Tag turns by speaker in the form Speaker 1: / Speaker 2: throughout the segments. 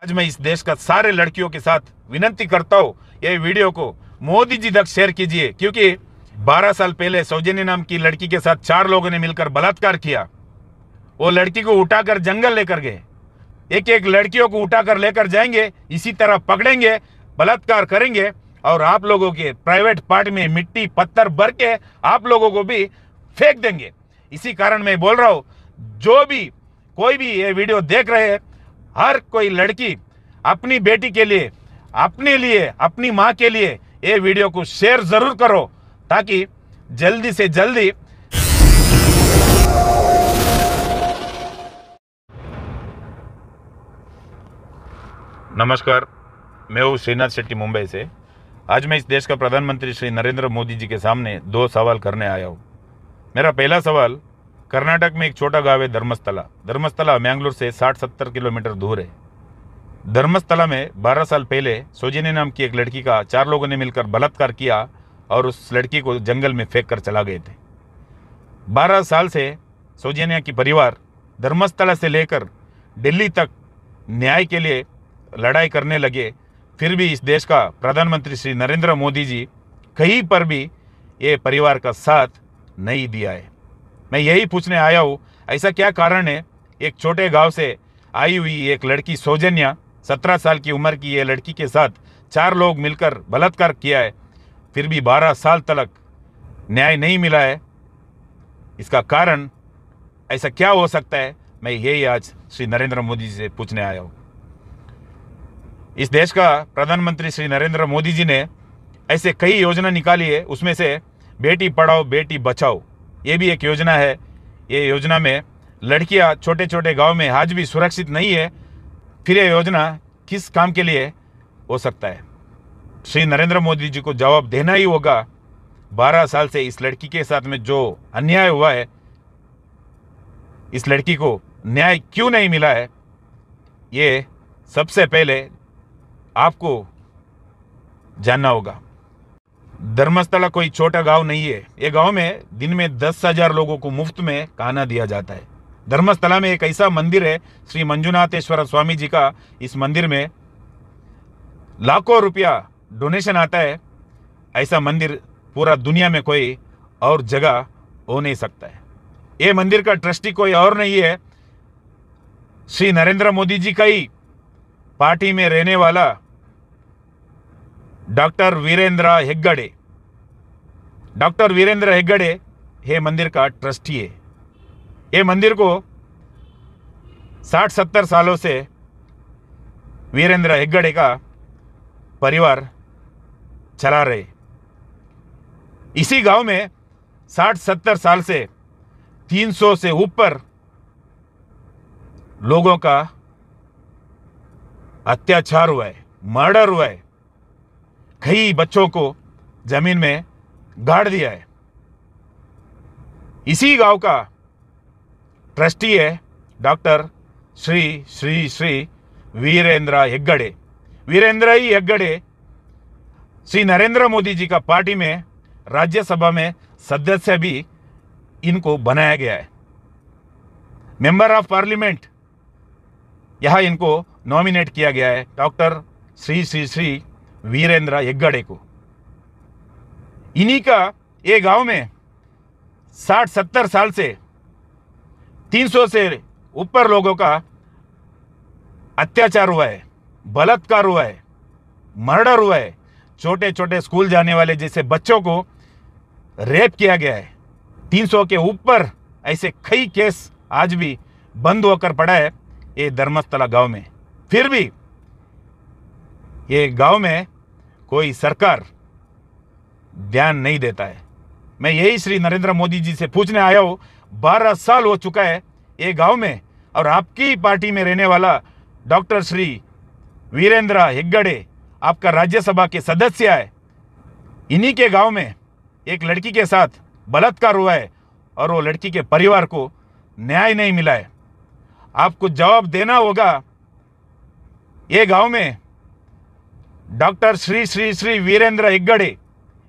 Speaker 1: आज मैं इस देश का सारे लड़कियों के साथ विनती करता हूँ, ये वीडियो को मोदी जी तक शेयर कीजिए, क्योंकि 12 साल पहले सौजन्य नाम की लड़की के साथ 4 लोगों ने मिलकर बलात्कार किया। वो लड़की को उठाकर जंगल लेकर गए। एक एक लड़कियों को उठाकर लेकर जाएंगे, इसी तरह पकड़ेंगे, बलात्कार करेंगे और आप लोगों के प्राइवेट पार्ट में मिट्टी पत्थर भर के आप लोगों को भी फेंक देंगे। इसी कारण मैं बोल रहा हूँ, जो भी कोई भी ये वीडियो देख रहे हैं, हर कोई लड़की अपनी बेटी के लिए, अपने लिए, अपनी माँ के लिए ये वीडियो को शेयर जरूर करो, ताकि जल्दी से जल्दी नमस्कार, मैं हूँ श्रीनाथ शेट्टी मुंबई से। आज मैं इस देश का प्रधानमंत्री श्री नरेंद्र मोदी जी के सामने 2 सवाल करने आया हूँ। मेरा पहला सवाल, कर्नाटक में एक छोटा गांव है धर्मस्थला मैंगलोर से 60-70 किलोमीटर दूर है। धर्मस्थला में 12 साल पहले सौजन्या नाम की एक लड़की का 4 लोगों ने मिलकर बलात्कार किया और उस लड़की को जंगल में फेंक कर चला गए थे। 12 साल से सौजन्या की परिवार धर्मस्थला से लेकर दिल्ली तक न्याय के लिए लड़ाई करने लगे, फिर भी इस देश का प्रधानमंत्री श्री नरेंद्र मोदी जी कहीं पर भी ये परिवार का साथ नहीं दिया है। मैं यही पूछने आया हूँ, ऐसा क्या कारण है? एक छोटे गांव से आई हुई एक लड़की सौजन्या, 17 साल की उम्र की ये लड़की के साथ 4 लोग मिलकर बलात्कार किया है, फिर भी 12 साल तक न्याय नहीं मिला है। इसका कारण ऐसा क्या हो सकता है? मैं यही आज श्री नरेंद्र मोदी जी से पूछने आया हूँ। इस देश का प्रधानमंत्री श्री नरेंद्र मोदी जी ने ऐसे कई योजना निकाली है, उसमें से बेटी पढ़ाओ बेटी बचाओ ये भी एक योजना है। ये योजना में लड़कियां छोटे छोटे गांव में आज भी सुरक्षित नहीं है, फिर ये योजना किस काम के लिए हो सकता है? श्री नरेंद्र मोदी जी को जवाब देना ही होगा। 12 साल से इस लड़की के साथ में जो अन्याय हुआ है, इस लड़की को न्याय क्यों नहीं मिला है, ये सबसे पहले आपको जानना होगा। धर्मस्थला कोई छोटा गांव नहीं है। ये गांव में दिन में 10,000 लोगों को मुफ्त में खाना दिया जाता है। धर्मस्थला में एक ऐसा मंदिर है, श्री मंजुनाथेश्वर स्वामी जी का। इस मंदिर में लाखों रुपया डोनेशन आता है। ऐसा मंदिर पूरा दुनिया में कोई और जगह हो नहीं सकता है। ये मंदिर का ट्रस्टी कोई और नहीं है, श्री नरेंद्र मोदी जी का ही पार्टी में रहने वाला डॉक्टर वीरेंद्र हेग्गड़े। डॉक्टर वीरेंद्र हेग्गड़े ये मंदिर का ट्रस्टी है। ये मंदिर को 60-70 सालों से वीरेंद्र हेग्गड़े का परिवार चला रहे। इसी गांव में 60-70 साल से 300 से ऊपर लोगों का अत्याचार हुआ है, मर्डर हुआ है, कई बच्चों को जमीन में गाड़ दिया है। इसी गांव का ट्रस्टी है डॉक्टर श्री वीरेंद्र हेग्गड़े। वीरेंद्र ही हेग्गड़े श्री नरेंद्र मोदी जी का पार्टी में राज्यसभा में सदस्य भी इनको बनाया गया है। मेंबर ऑफ पार्लियामेंट यहां इनको नॉमिनेट किया गया है, डॉक्टर श्री वीरेंद्र हेग्गड़े को। इन्हीं का ये गांव में 60-70 साल से 300 से ऊपर लोगों का अत्याचार हुआ है, बलात्कार हुआ है, मर्डर हुआ है। छोटे छोटे स्कूल जाने वाले जैसे बच्चों को रेप किया गया है। 300 के ऊपर ऐसे कई केस आज भी बंद होकर पड़ा है ये धर्मस्थला गांव में। फिर भी ये गांव में कोई सरकार ध्यान नहीं देता है। मैं यही श्री नरेंद्र मोदी जी से पूछने आया हूँ, 12 साल हो चुका है ये गांव में, और आपकी पार्टी में रहने वाला डॉक्टर श्री वीरेंद्र हेग्गड़े आपका राज्यसभा के सदस्य है। इन्हीं के गांव में एक लड़की के साथ बलात्कार हुआ है और वो लड़की के परिवार को न्याय नहीं मिला है। आपको जवाब देना होगा। ये गांव में डॉक्टर श्री वीरेंद्र हेग्गड़े,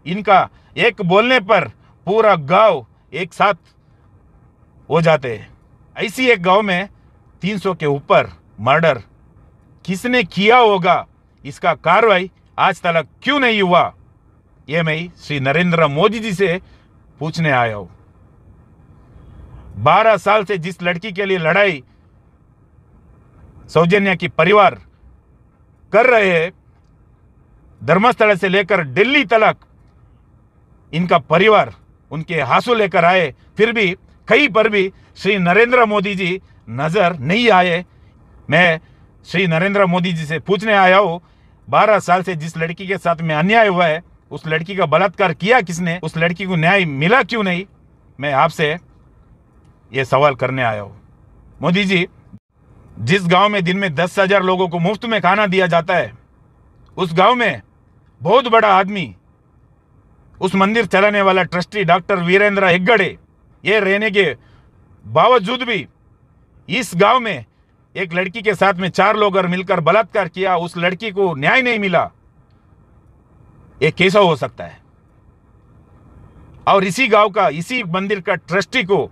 Speaker 1: इनका एक बोलने पर पूरा गांव एक साथ हो जाते हैं। ऐसी एक गांव में 300 के ऊपर मर्डर किसने किया होगा, इसका कार्रवाई आज तक क्यों नहीं हुआ, ये मैं श्री नरेंद्र मोदी जी से पूछने आया हूं। 12 साल से जिस लड़की के लिए लड़ाई सौजन्या की परिवार कर रहे हैं, धर्मस्थल से लेकर दिल्ली तक इनका परिवार उनके हाथों लेकर आए, फिर भी कहीं पर भी श्री नरेंद्र मोदी जी नजर नहीं आए। मैं श्री नरेंद्र मोदी जी से पूछने आया हूं, 12 साल से जिस लड़की के साथ में अन्याय हुआ है, उस लड़की का बलात्कार किया किसने, उस लड़की को न्याय मिला क्यों नहीं। मैं आपसे ये सवाल करने आया हूं। मोदी जी, जिस गांव में दिन में 10,000 लोगों को मुफ्त में खाना दिया जाता है, उस गांव में बहुत बड़ा आदमी, उस मंदिर चलाने वाला ट्रस्टी डॉक्टर वीरेंद्र हेगड़े, ये रहने के बावजूद भी इस गांव में एक लड़की के साथ में 4 लोग मिलकर बलात्कार किया, उस लड़की को न्याय नहीं मिला। ये कैसा हो सकता है। और इसी गांव का, इसी मंदिर का ट्रस्टी को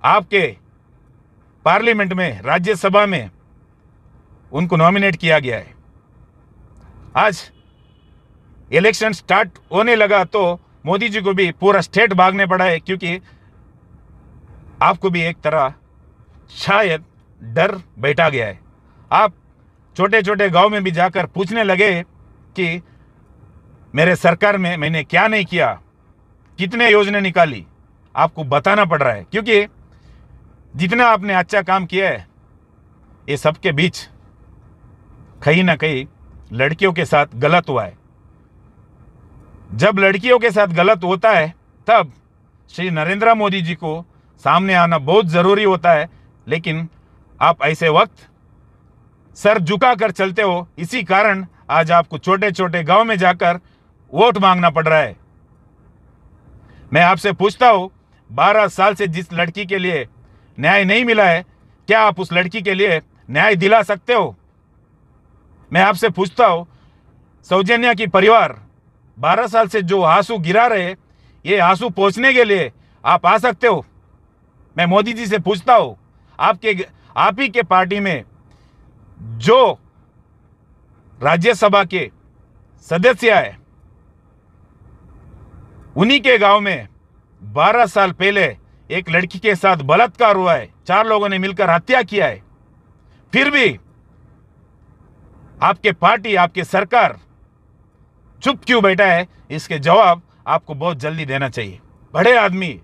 Speaker 1: आपके पार्लियामेंट में, राज्यसभा में उनको नॉमिनेट किया गया है। आज इलेक्शन स्टार्ट होने लगा तो मोदी जी को भी पूरा स्टेट भागने पड़ा है, क्योंकि आपको भी एक तरह शायद डर बैठा गया है। आप छोटे छोटे गांव में भी जाकर पूछने लगे कि मेरे सरकार में मैंने क्या नहीं किया, कितने योजना निकाली, आपको बताना पड़ रहा है, क्योंकि जितना आपने अच्छा काम किया है, ये सबके बीच कहीं ना कहीं लड़कियों के साथ गलत हुआ है। जब लड़कियों के साथ गलत होता है, तब श्री नरेंद्र मोदी जी को सामने आना बहुत जरूरी होता है, लेकिन आप ऐसे वक्त सर झुका कर चलते हो। इसी कारण आज आपको छोटे छोटे गांव में जाकर वोट मांगना पड़ रहा है। मैं आपसे पूछता हूं, 12 साल से जिस लड़की के लिए न्याय नहीं मिला है, क्या आप उस लड़की के लिए न्याय दिला सकते हो। मैं आपसे पूछता हूं, सौजन्या की परिवार 12 साल से जो आंसू गिरा रहे, ये आंसू पहुंचने के लिए आप आ सकते हो। मैं मोदी जी से पूछता हूं, आप ही के पार्टी में जो राज्यसभा के सदस्य है, उन्हीं के गांव में 12 साल पहले एक लड़की के साथ बलात्कार हुआ है, 4 लोगों ने मिलकर हत्या किया है, फिर भी आपके पार्टी, आपके सरकार चुप क्यों बैठा है, इसके जवाब आपको बहुत जल्दी देना चाहिए। बड़े आदमी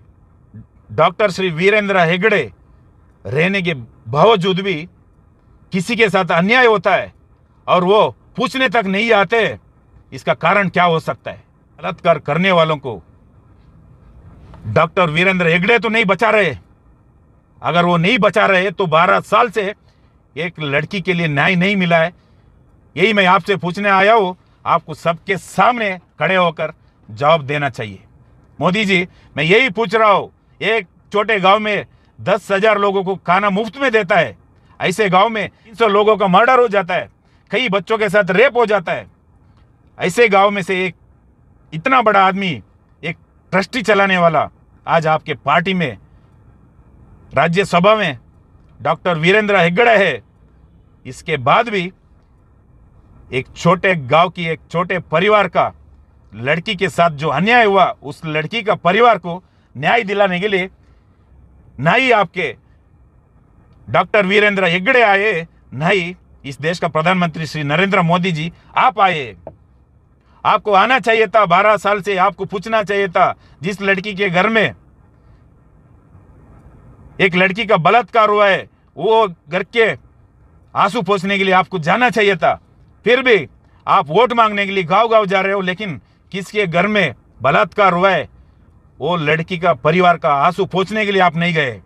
Speaker 1: डॉक्टर श्री वीरेंद्र हेगड़े रहने के बावजूद भी किसी के साथ अन्याय होता है और वो पूछने तक नहीं आते, इसका कारण क्या हो सकता है। बलात्कार करने वालों को डॉक्टर वीरेंद्र हेगड़े तो नहीं बचा रहे। अगर वो नहीं बचा रहे तो 12 साल से एक लड़की के लिए न्याय नहीं मिला है। यही मैं आपसे पूछने आया हूं, आपको सबके सामने खड़े होकर जवाब देना चाहिए। मोदी जी, मैं यही पूछ रहा हूं, एक छोटे गांव में 10,000 लोगों को खाना मुफ्त में देता है, ऐसे गांव में 300 लोगों का मर्डर हो जाता है, कई बच्चों के साथ रेप हो जाता है, ऐसे गांव में से एक इतना बड़ा आदमी, एक ट्रस्टी चलाने वाला आज आपके पार्टी में, राज्यसभा में डॉक्टर वीरेंद्र हेगड़े है। इसके बाद भी एक छोटे गांव की, एक छोटे परिवार का लड़की के साथ जो अन्याय हुआ, उस लड़की का परिवार को न्याय दिलाने के लिए ना ही आपके डॉक्टर वीरेंद्र हेगड़े आए, ना ही इस देश का प्रधानमंत्री श्री नरेंद्र मोदी जी आप आए। आपको आना चाहिए था, 12 साल से आपको पूछना चाहिए था। जिस लड़की के घर में एक लड़की का बलात्कार हुआ है, वो घर के आंसू पोंछने के लिए आपको जाना चाहिए था। फिर भी आप वोट मांगने के लिए गांव गांव जा रहे हो, लेकिन किसके घर में बलात्कार हुआ है, वो लड़की का परिवार का आंसू पोंछने के लिए आप नहीं गए।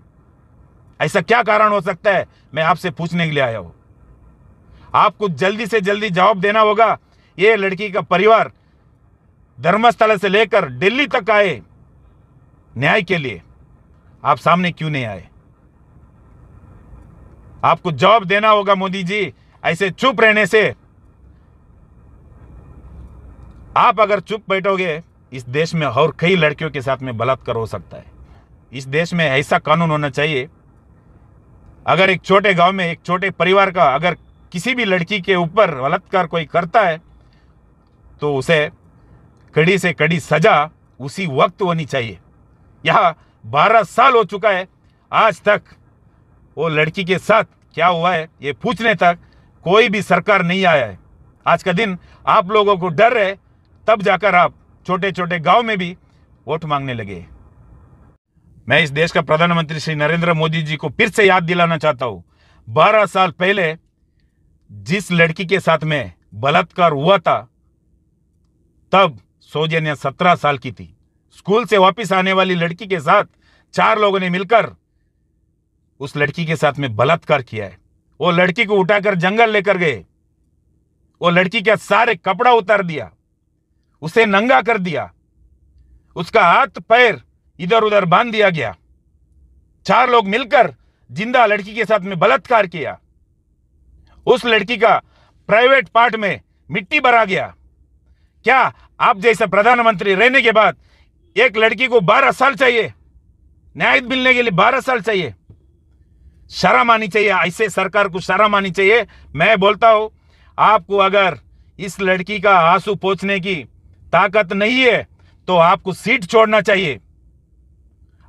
Speaker 1: ऐसा क्या कारण हो सकता है, मैं आपसे पूछने के लिए आया हूं। आपको जल्दी से जल्दी जवाब देना होगा। ये लड़की का परिवार धर्मस्थल से लेकर दिल्ली तक आए न्याय के लिए, आप सामने क्यों नहीं आए। आपको जवाब देना होगा मोदी जी। ऐसे चुप रहने से, आप अगर चुप बैठोगे, इस देश में और कई लड़कियों के साथ में बलात्कार हो सकता है। इस देश में ऐसा कानून होना चाहिए, अगर एक छोटे गांव में एक छोटे परिवार का अगर किसी भी लड़की के ऊपर बलात्कार कोई करता है तो उसे कड़ी से कड़ी सजा उसी वक्त होनी चाहिए। यह 12 साल हो चुका है, आज तक वो लड़की के साथ क्या हुआ है ये पूछने तक कोई भी सरकार नहीं आया है। आज का दिन आप लोगों को डर है, तब जाकर आप छोटे छोटे गांव में भी वोट मांगने लगे। मैं इस देश का प्रधानमंत्री श्री नरेंद्र मोदी जी को फिर से याद दिलाना चाहता हूं, 12 साल पहले जिस लड़की के साथ में बलात्कार हुआ था तब सौजन्या 17 साल की थी। स्कूल से वापस आने वाली लड़की के साथ 4 लोगों ने मिलकर उस लड़की के साथ में बलात्कार किया है। वो लड़की को उठाकर जंगल लेकर गए, वो लड़की के सारे कपड़ा उतार दिया, उसे नंगा कर दिया, उसका हाथ पैर इधर उधर बांध दिया गया। 4 लोग मिलकर जिंदा लड़की के साथ में बलात्कार किया। उस लड़की का प्राइवेट पार्ट में मिट्टी भरा गया। क्या आप जैसा प्रधानमंत्री रहने के बाद एक लड़की को 12 साल चाहिए? न्याय मिलने के लिए 12 साल चाहिए? शर्म आनी चाहिए, ऐसे सरकार को शर्म आनी चाहिए। मैं बोलता हूं, आपको अगर इस लड़की का आंसू पोंछने की ताकत नहीं है तो आपको सीट छोड़ना चाहिए।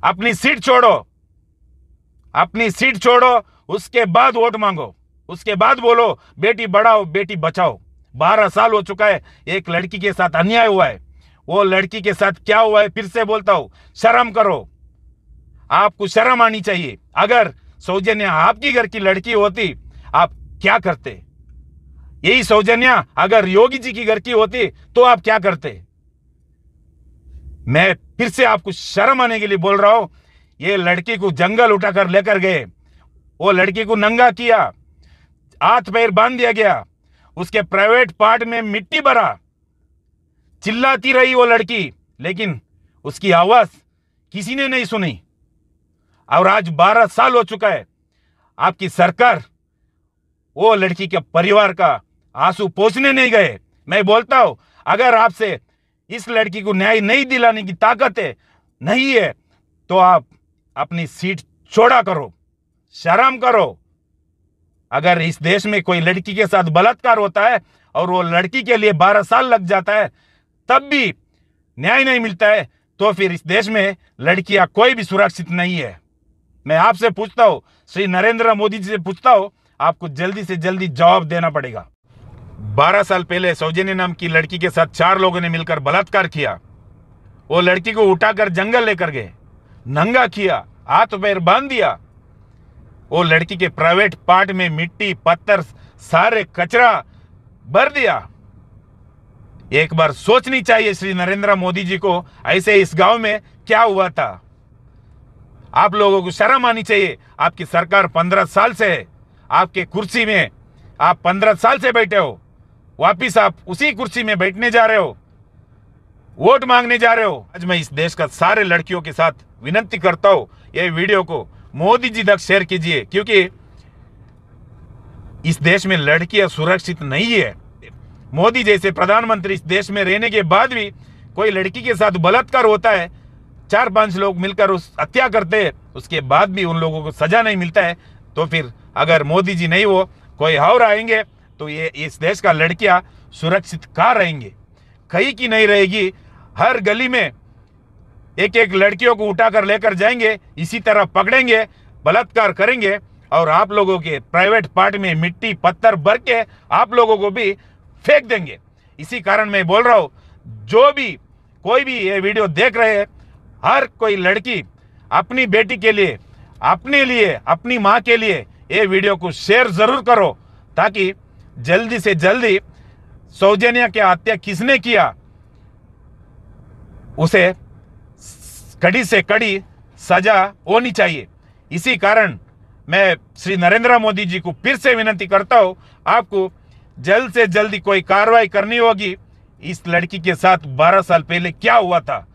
Speaker 1: अपनी सीट छोड़ो, अपनी सीट छोड़ो, उसके बाद वोट मांगो, उसके बाद बोलो बेटी बढ़ाओ बेटी बचाओ। 12 साल हो चुका है, एक लड़की के साथ अन्याय हुआ है। वो लड़की के साथ क्या हुआ है फिर से बोलता हूं, शर्म करो, आपको शर्म आनी चाहिए। अगर सौजन्या आपकी घर की लड़की होती आप क्या करते? यही सौजन्या अगर योगी जी की घर की होती तो आप क्या करते? मैं फिर से आपको शर्म आने के लिए बोल रहा हूं, ये लड़की को जंगल उठाकर लेकर गए, वो लड़की को नंगा किया, हाथ पैर बांध दिया गया, उसके प्राइवेट पार्ट में मिट्टी भरा, चिल्लाती रही वो लड़की, लेकिन उसकी आवाज किसी ने नहीं सुनी। और आज 12 साल हो चुका है, आपकी सरकार वो लड़की के परिवार का आंसू पोंछने नहीं गए। मैं बोलता हूं, अगर आपसे इस लड़की को न्याय नहीं दिलाने की ताकत है नहीं है तो आप अपनी सीट छोड़ा करो, शर्म करो। अगर इस देश में कोई लड़की के साथ बलात्कार होता है और वो लड़की के लिए 12 साल लग जाता है तब भी न्याय नहीं मिलता है तो फिर इस देश में लड़कियां कोई भी सुरक्षित नहीं है। मैं आपसे पूछता हूं, श्री नरेंद्र मोदी जी से पूछता हूं, आपको जल्दी से जल्दी जवाब देना पड़ेगा। 12 साल पहले सौजन्या नाम की लड़की के साथ 4 लोगों ने मिलकर बलात्कार किया। वो लड़की को उठाकर जंगल लेकर गए, नंगा किया, हाथ पैर बांध दिया, वो लड़की के प्राइवेट पार्ट में मिट्टी पत्थर सारे कचरा भर दिया। एक बार सोचनी चाहिए श्री नरेंद्र मोदी जी को, ऐसे इस गांव में क्या हुआ था। आप लोगों को शर्म आनी चाहिए। आपकी सरकार 15 साल से है, आपके कुर्सी में आप 15 साल से बैठे हो, वापिस आप उसी कुर्सी में बैठने जा रहे हो, वोट मांगने जा रहे हो। आज मैं इस देश का सारे लड़कियों के साथ विनती करता हूं, ये वीडियो को मोदी जी तक शेयर कीजिए, क्योंकि इस देश में लड़कियां सुरक्षित नहीं है। मोदी जैसे प्रधानमंत्री इस देश में रहने के बाद भी कोई लड़की के साथ बलात्कार होता है, 4-5 लोग मिलकर उस हत्या करते हैं, उसके बाद भी उन लोगों को सजा नहीं मिलता है, तो फिर अगर मोदी जी नहीं हो कोई और आएंगे तो ये इस देश का लड़कियां सुरक्षित कहाँ रहेंगे? कहीं की नहीं रहेगी। हर गली में एक एक लड़कियों को उठाकर लेकर जाएंगे, इसी तरह पकड़ेंगे, बलात्कार करेंगे और आप लोगों के प्राइवेट पार्ट में मिट्टी पत्थर भर के आप लोगों को भी फेंक देंगे। इसी कारण मैं बोल रहा हूं, जो भी कोई भी ये वीडियो देख रहे हैं, हर कोई लड़की अपनी बेटी के लिए, अपने लिए, अपनी माँ के लिए ये वीडियो को शेयर जरूर करो, ताकि जल्दी से जल्दी सौजन्या की हत्या किसने किया उसे कड़ी से कड़ी सजा होनी चाहिए। इसी कारण मैं श्री नरेंद्र मोदी जी को फिर से विनती करता हूं, आपको जल्द से जल्दी कोई कार्रवाई करनी होगी। इस लड़की के साथ 12 साल पहले क्या हुआ था